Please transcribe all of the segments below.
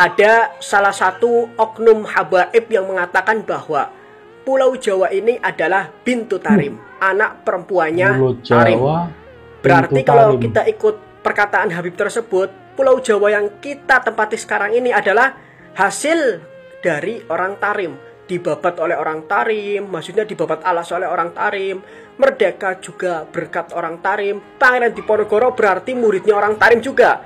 ada salah satu oknum habaib yang mengatakan bahwa Pulau Jawa ini adalah bintu Tarim, anak perempuannya Tarim. Berarti kalau kita ikut perkataan Habib tersebut, Pulau Jawa yang kita tempati sekarang ini adalah hasil dari orang Tarim, dibabat oleh orang Tarim, maksudnya dibabat alas oleh orang Tarim. Merdeka juga berkat orang Tarim. Pangeran Diponegoro berarti muridnya orang Tarim juga.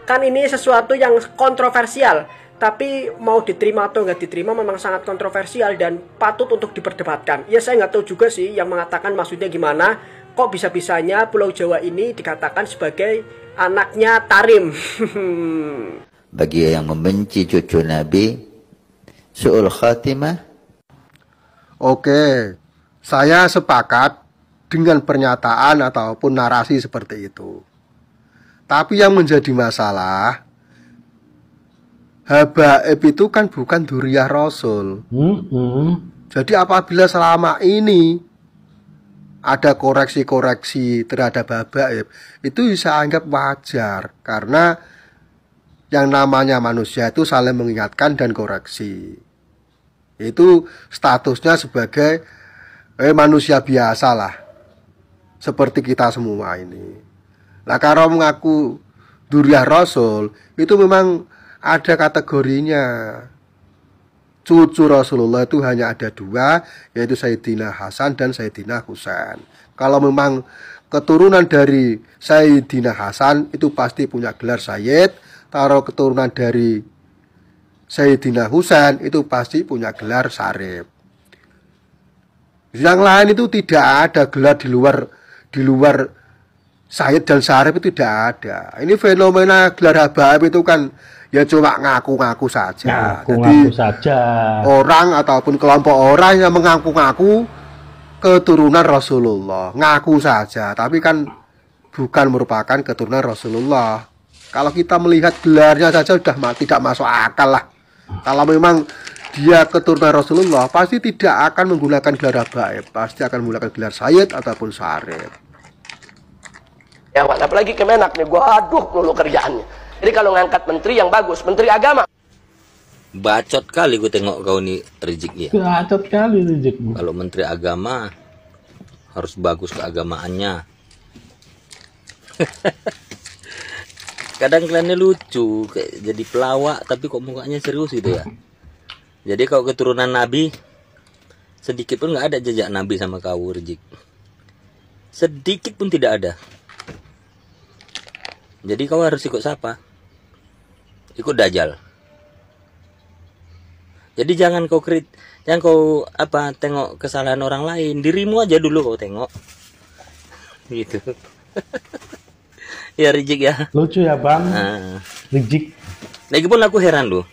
Kan ini sesuatu yang kontroversial, tapi mau diterima atau nggak diterima memang sangat kontroversial dan patut untuk diperdebatkan. Ya saya nggak tahu juga sih yang mengatakan maksudnya gimana. Kok bisa-bisanya Pulau Jawa ini dikatakan sebagai anaknya Tarim. Bagi yang membenci cucu Nabi, su'ul khatimah. Oke, saya sepakat dengan pernyataan ataupun narasi seperti itu. Tapi yang menjadi masalah, habaib itu kan bukan dzurriyyah Rasul. Jadi apabila selama ini ada koreksi-koreksi terhadap habaib, itu bisa anggap wajar. Karena yang namanya manusia itu saling mengingatkan dan koreksi. Itu statusnya sebagai manusia biasa lah, seperti kita semua ini. Nah, kalau mengaku dzurriyyah Rasul, itu memang ada kategorinya. Cucu Rasulullah itu hanya ada dua, yaitu Sayyidina Hasan dan Sayyidina Husain. Kalau memang keturunan dari Sayyidina Hasan itu pasti punya gelar Sayyid. Kalau keturunan dari Sayyidina Husain itu pasti punya gelar Syarif. Yang lain itu tidak ada gelar di luar Sayyid dan Syarif, itu tidak ada. Ini fenomena gelar habaib itu kan ya cuma ngaku-ngaku saja. Ngaku-ngaku saja. Orang ataupun kelompok orang yang mengaku-ngaku keturunan Rasulullah, ngaku saja, tapi kan bukan merupakan keturunan Rasulullah. Kalau kita melihat gelarnya saja sudah tidak masuk akal lah. Kalau memang dia keturunan Rasulullah, pasti tidak akan menggunakan gelar habaib, pasti akan menggunakan gelar Sayyid ataupun Syarif. Ya, apalagi Kemenak nih, gua aduh dulu kerjaannya. Jadi kalau ngangkat menteri yang bagus, menteri agama. Bacot kali gue tengok kau nih, Rizik ya. Bacot kali Rizik. Kalau menteri agama harus bagus keagamaannya. Kadang kaliannya lucu, kayak jadi pelawak tapi kok mukanya serius gitu ya. Jadi kalau keturunan Nabi, sedikit pun nggak ada jejak Nabi sama kau, Rizik. Sedikit pun tidak ada. Jadi kau harus ikut siapa? Ikut Dajjal. Jadi jangan kau tengok kesalahan orang lain, dirimu aja dulu kau tengok. Gitu. Ya Rizik ya. Lucu ya Bang. Rizik. Lagipun aku heran loh.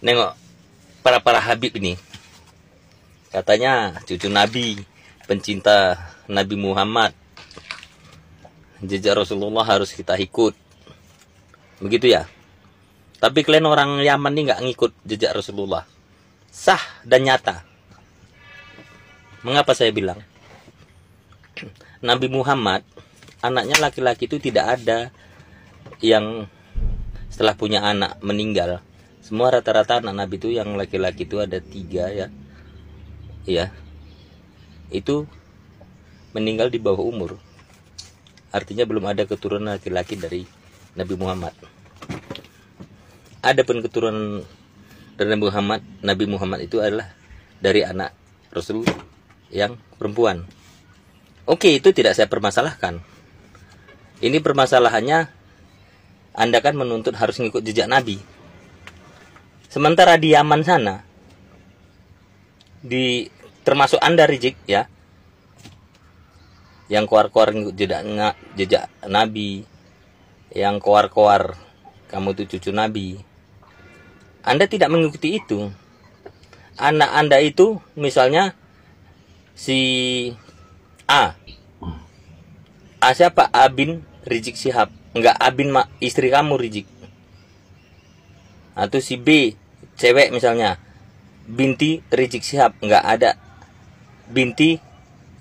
Nengok para Habib ini. Katanya cucu Nabi, pencinta Nabi Muhammad. Jejak Rasulullah harus kita ikut. Begitu ya. Tapi kalian orang Yaman ini nggak ngikut jejak Rasulullah. Sah dan nyata. Mengapa saya bilang? Nabi Muhammad, anaknya laki-laki itu tidak ada yang setelah punya anak meninggal. Semua rata-rata anak Nabi itu yang laki-laki itu ada 3 ya. Iya. Itu meninggal di bawah umur. Artinya belum ada keturunan laki-laki dari Nabi Muhammad. Ada pun keturunan dari Nabi Muhammad itu adalah dari anak Rasul yang perempuan. Oke, itu tidak saya permasalahkan. Ini permasalahannya Anda kan menuntut harus ngikut jejak Nabi. Sementara di Yaman sana, termasuk Anda Rizik ya, yang koar-koar ngikut jejak Nabi, yang koar-koar kamu itu cucu Nabi, Anda tidak mengikuti itu. Anak Anda itu misalnya si A siapa? A bin Rizik Syihab. Enggak, A bin istri kamu Rizik. Atau si B cewek misalnya, binti Rizik Syihab. Enggak ada binti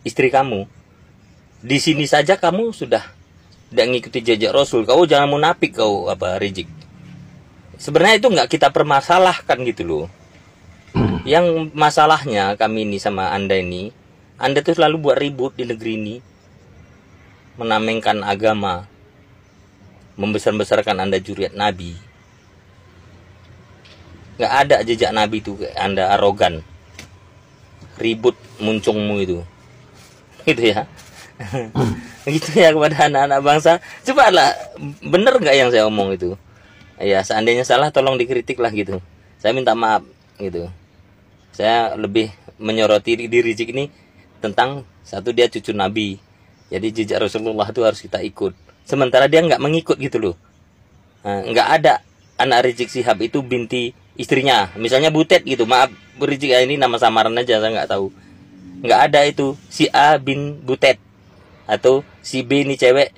istri kamu. Di sini saja kamu sudah tidak ngikuti jejak Rasul. Kau jangan munafik kau Rizik. sebenarnya itu nggak kita permasalahkan gitu loh. Yang masalahnya kami ini sama Anda ini, Anda tuh selalu buat ribut di negeri ini, menamengkan agama, membesar-besarkan Anda juriat Nabi. Nggak ada jejak Nabi itu, Anda arogan, ribut muncungmu itu, gitu ya. Gitu ya kepada anak-anak bangsa. Coba lah, bener nggak yang saya omong itu? Ya seandainya salah tolong dikritik lah gitu. Saya minta maaf gitu. Saya lebih menyoroti di Rizik ini tentang satu, dia cucu Nabi. Jadi jejak Rasulullah itu harus kita ikut. Sementara dia nggak mengikut gitu loh. Nah, nggak ada anak Rizik Syihab itu binti istrinya. Misalnya Butet gitu. Maaf Rizik, ini nama samaran aja, saya nggak tahu. Nggak ada itu si A bin Butet atau si B ini cewek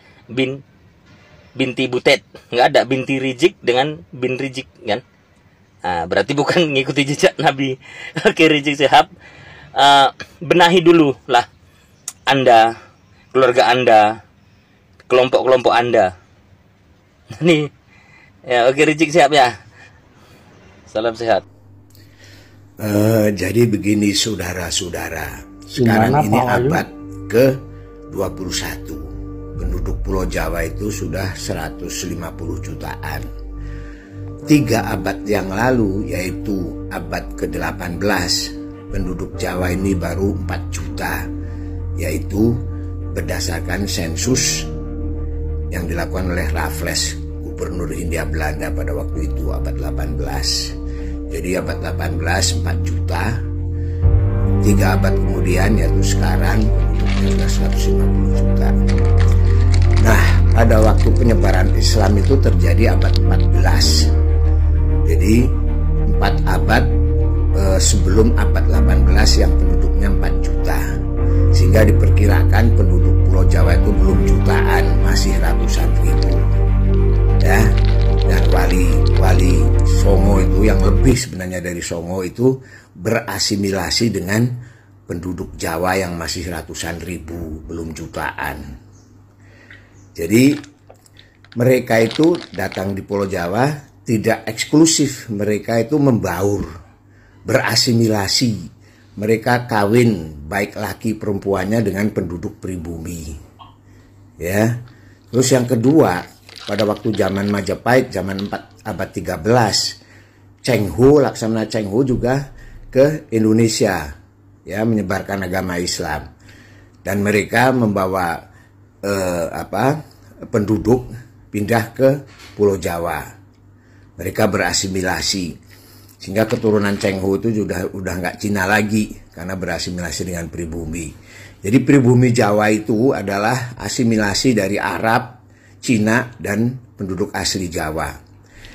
binti Butet. Nggak ada binti Rizik dengan bin Rizik kan. Nah, berarti bukan ngikuti jejak Nabi. Oke Rizik Syihab, benahi dulu lah Anda, keluarga Anda, kelompok-kelompok Anda. Nih ya, oke Rizik Syihab ya. Salam sehat. Jadi begini saudara-saudara, sekarang ini abad ke-21. Penduduk Pulau Jawa itu sudah 150 jutaan. 3 abad yang lalu, yaitu abad ke-18, penduduk Jawa ini baru 4 juta, yaitu berdasarkan sensus yang dilakukan oleh Raffles, Gubernur Hindia Belanda pada waktu itu, abad 18. Jadi abad 18 4 juta. 3 abad kemudian, yaitu sekarang, penduduknya sudah 150 juta. Nah, pada waktu penyebaran Islam itu terjadi abad 14. Jadi 4 abad sebelum abad 18 yang penduduknya 4 juta. Sehingga diperkirakan penduduk Pulau Jawa itu belum jutaan, masih ratusan ribu. Ya. Dan wali Songo itu, yang lebih sebenarnya dari Songo itu, berasimilasi dengan penduduk Jawa yang masih ratusan ribu, belum jutaan. Jadi mereka itu datang di Pulau Jawa tidak eksklusif, mereka itu membaur, berasimilasi. Mereka kawin baik laki perempuannya dengan penduduk pribumi. Ya. Terus yang kedua, pada waktu zaman Majapahit, zaman abad 13, Cheng Ho, Laksamana Cheng Ho juga ke Indonesia, ya, menyebarkan agama Islam. Dan mereka membawa penduduk pindah ke Pulau Jawa. Mereka berasimilasi, sehingga keturunan Cheng Ho itu udah nggak Cina lagi karena berasimilasi dengan pribumi. Jadi pribumi Jawa itu adalah asimilasi dari Arab, Cina, dan penduduk asli Jawa.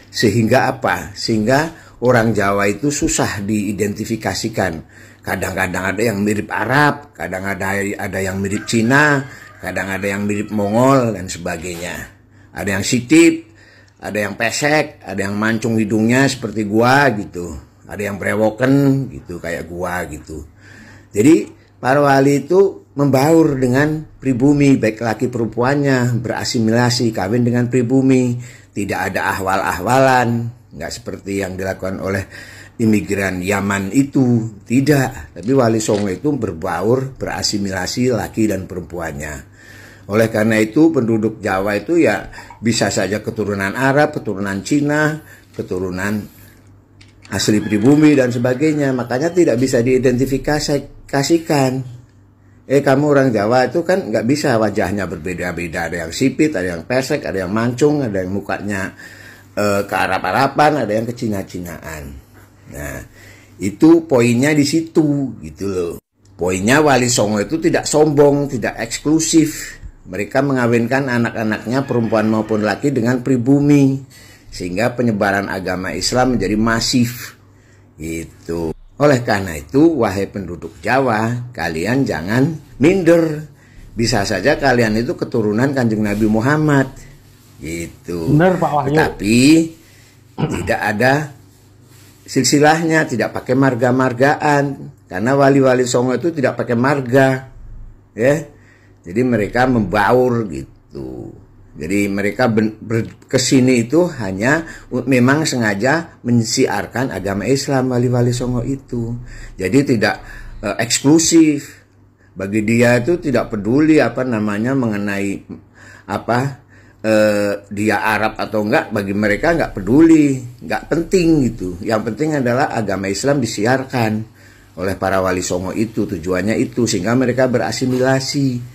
Sehingga apa? Sehingga orang Jawa itu susah diidentifikasikan. Kadang-kadang ada yang mirip Arab, kadang ada yang mirip Cina, kadang ada yang mirip Mongol, dan sebagainya. Ada yang sitip, ada yang pesek, ada yang mancung hidungnya seperti gua gitu. Ada yang brewoken gitu, kayak gua gitu. Jadi para wali itu membaur dengan pribumi, baik laki perempuannya, berasimilasi, kawin dengan pribumi. Tidak ada ahwal-ahwalan, nggak seperti yang dilakukan oleh imigran Yaman itu. Tidak, tapi wali Songo itu berbaur, berasimilasi laki dan perempuannya. Oleh karena itu penduduk Jawa itu ya bisa saja keturunan Arab, keturunan Cina, keturunan asli pribumi dan sebagainya. Makanya tidak bisa diidentifikasikan. Kamu orang Jawa itu kan nggak bisa, wajahnya berbeda-beda. Ada yang sipit, ada yang pesek, ada yang mancung, ada yang mukanya ke Arab-Araban, ada yang ke Cina-Cinaan. Nah, itu poinnya di situ gitu loh. Poinnya wali Songo itu tidak sombong, tidak eksklusif. Mereka mengawinkan anak-anaknya perempuan maupun laki dengan pribumi, sehingga penyebaran agama Islam menjadi masif gitu. Oleh karena itu, wahai penduduk Jawa, kalian jangan minder. Bisa saja kalian itu keturunan Kanjeng Nabi Muhammad gitu. Benar Pak Wahyu. Tapi tidak ada silsilahnya, tidak pakai marga-margaan, karena wali-wali Songo itu tidak pakai marga, ya. Jadi mereka membaur gitu. Jadi mereka kesini itu hanya memang sengaja mensiarkan agama Islam, wali-wali Songo itu. Jadi tidak eksklusif. Bagi dia itu tidak peduli mengenai dia Arab atau enggak, bagi mereka enggak peduli, enggak penting gitu. Yang penting adalah agama Islam disiarkan oleh para wali Songo itu, tujuannya itu sehingga mereka berasimilasi.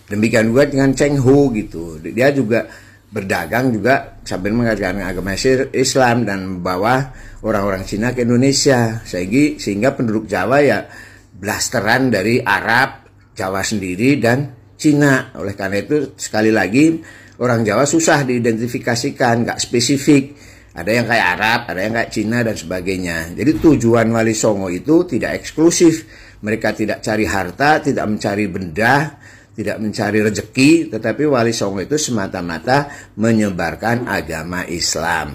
Demikian juga dengan Cheng Ho gitu. Dia juga berdagang juga sambil mengajarkan agama Islam dan membawa orang-orang Cina ke Indonesia. Sehingga penduduk Jawa ya blasteran dari Arab, Jawa sendiri dan Cina. Oleh karena itu sekali lagi orang Jawa susah diidentifikasikan, nggak spesifik. Ada yang kayak Arab, ada yang kayak Cina dan sebagainya. Jadi tujuan wali Songo itu tidak eksklusif. Mereka tidak cari harta, tidak mencari benda, tidak mencari rezeki, tetapi wali Songo itu semata-mata menyebarkan agama Islam.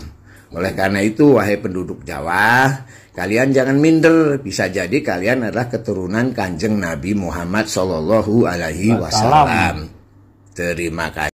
Oleh karena itu, wahai penduduk Jawa, kalian jangan minder. Bisa jadi kalian adalah keturunan Kanjeng Nabi Muhammad SAW. Terima kasih.